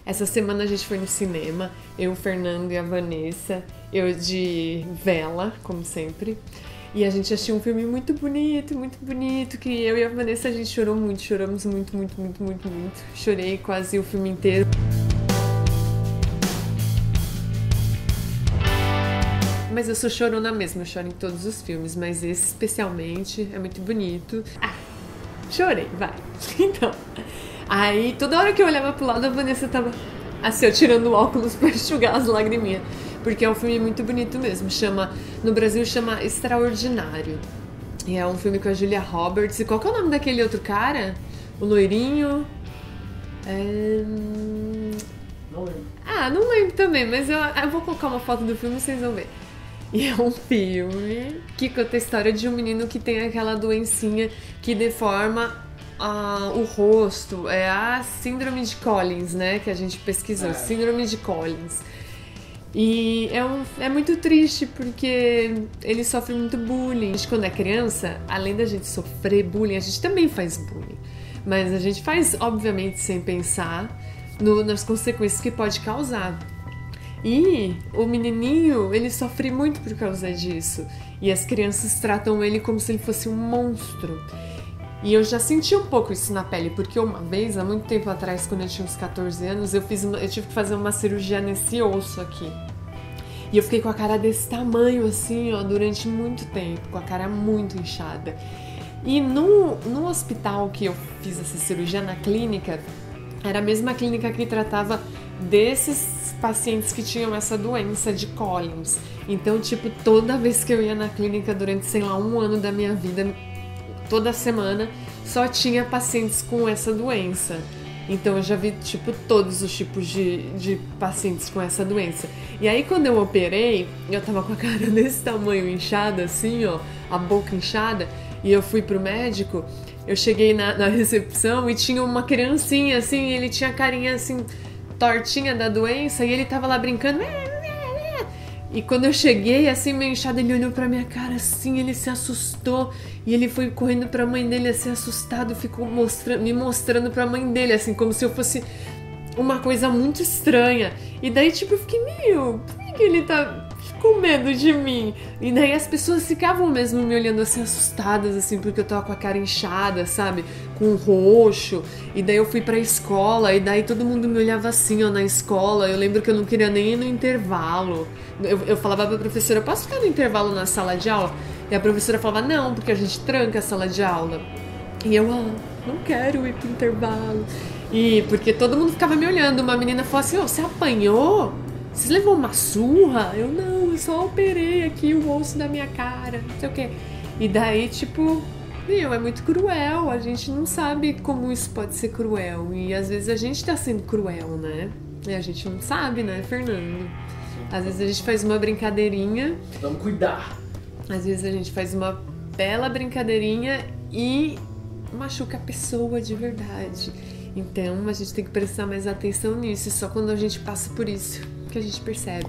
Essa semana a gente foi no cinema, eu, o Fernando e a Vanessa, eu de vela, como sempre. E a gente assistiu um filme muito bonito, que eu e a Vanessa a gente chorou muito, choramos muito. Chorei quase o filme inteiro. Mas eu sou chorona mesmo, eu choro em todos os filmes, mas esse especialmente é muito bonito. Chorei, vai. Então, aí toda hora que eu olhava pro lado, a Vanessa tava assim, eu tirando o óculos pra enxugar as lagriminhas. Porque é um filme muito bonito mesmo, no Brasil chama Extraordinário. E é um filme com a Julia Roberts. E qual que é o nome daquele outro cara? O loirinho? Não lembro. Não lembro também, mas eu vou colocar uma foto do filme e vocês vão ver. E é um filme que conta a história de um menino que tem aquela doencinha que deforma o rosto. É a síndrome de Collins, né? Que a gente pesquisou. Síndrome de Collins. E é muito triste porque ele sofre muito bullying. A gente, quando é criança, além da gente sofrer bullying, a gente também faz bullying. Mas a gente faz, obviamente, sem pensar nas consequências que pode causar. E o menininho, ele sofre muito por causa disso. E as crianças tratam ele como se ele fosse um monstro. E eu já senti um pouco isso na pele, porque uma vez, há muito tempo atrás, quando eu tinha uns 14 anos, eu tive que fazer uma cirurgia nesse osso aqui. E eu fiquei com a cara desse tamanho, assim, ó, durante muito tempo, com a cara muito inchada. E no hospital que eu fiz essa cirurgia, na clínica, era a mesma clínica que tratava desses pacientes que tinham essa doença de Collins. Então, tipo, toda vez que eu ia na clínica durante, sei lá, um ano da minha vida, toda semana, só tinha pacientes com essa doença. Então eu já vi, tipo, todos os tipos de pacientes com essa doença. E aí quando eu operei, eu tava com a cara desse tamanho, inchada assim, ó, a boca inchada, e eu fui pro médico, eu cheguei na recepção e tinha uma criancinha assim, ele tinha a carinha assim, tortinha da doença, e ele tava lá brincando. E quando eu cheguei, assim, meio inchado, ele olhou pra minha cara assim, ele se assustou. E ele foi correndo pra mãe dele, assim, assustado, ficou me mostrando pra mãe dele, assim, como se eu fosse uma coisa muito estranha. E daí, tipo, eu fiquei, por que ele tá com medo de mim? E daí as pessoas ficavam mesmo me olhando, assim, assustadas, assim, porque eu tava com a cara inchada, sabe? Com roxo. E daí eu fui pra escola, e daí todo mundo me olhava assim, ó, na escola. Eu lembro que eu não queria nem ir no intervalo. Eu falava pra professora, posso ficar no intervalo na sala de aula? E a professora falava, não, porque a gente tranca a sala de aula. E eu, não quero ir pro intervalo. E porque todo mundo ficava me olhando. Uma menina falou assim, você apanhou? Você levou uma surra? Eu, não, eu só operei aqui o osso da minha cara, não sei o quê. E daí, tipo, é muito cruel. A gente não sabe como isso pode ser cruel. E às vezes a gente tá sendo cruel, né? E a gente não sabe, né, Fernando? Às vezes a gente faz uma brincadeirinha. Vamos cuidar. Às vezes a gente faz uma bela brincadeirinha e machuca a pessoa de verdade. Então a gente tem que prestar mais atenção nisso. E só quando a gente passa por isso que a gente percebe.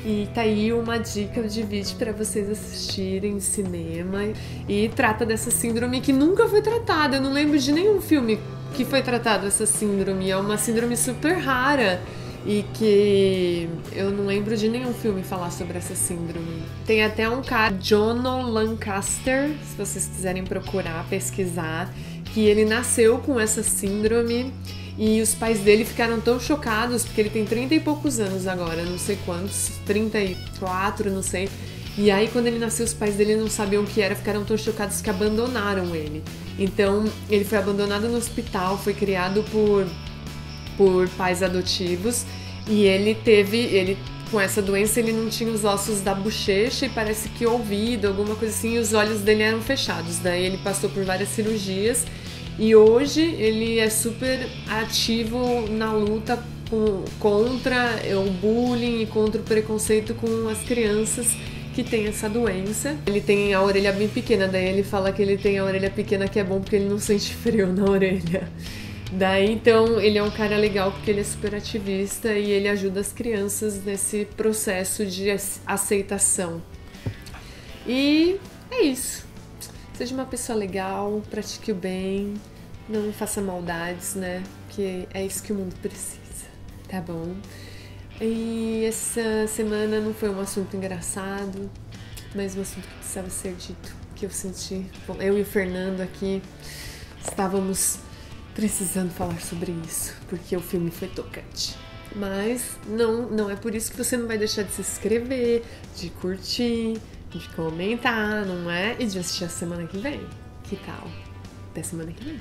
E tá aí uma dica de vídeo para vocês assistirem cinema. E trata dessa síndrome que nunca foi tratada. Eu não lembro de nenhum filme que foi tratado essa síndrome. É uma síndrome super rara. E que eu não lembro de nenhum filme falar sobre essa síndrome. Tem até um cara, John Lancaster, se vocês quiserem procurar, pesquisar, que ele nasceu com essa síndrome e os pais dele ficaram tão chocados, porque ele tem 30 e poucos anos agora, não sei quantos, 34, não sei. E aí quando ele nasceu, os pais dele não sabiam o que era, ficaram tão chocados que abandonaram ele. Então ele foi abandonado no hospital, foi criado por pais adotivos e ele com essa doença ele não tinha os ossos da bochecha e parece que o ouvido, alguma coisa assim, e os olhos dele eram fechados. Daí ele passou por várias cirurgias e hoje ele é super ativo na luta contra o bullying e contra o preconceito com as crianças que tem essa doença. Ele tem a orelha bem pequena, daí ele fala que ele tem a orelha pequena que é bom porque ele não sente frio na orelha. Daí, então, ele é um cara legal porque ele é super ativista e ele ajuda as crianças nesse processo de aceitação. E é isso. Seja uma pessoa legal, pratique o bem, não faça maldades, né? Que é isso que o mundo precisa. Tá bom. E essa semana não foi um assunto engraçado, mas um assunto que precisava ser dito, que eu senti. Bom, eu e o Fernando aqui estávamos precisando falar sobre isso, porque o filme foi tocante. Mas não é por isso que você não vai deixar de se inscrever, de curtir, de comentar, não é? E de assistir a semana que vem. Que tal? Até semana que vem.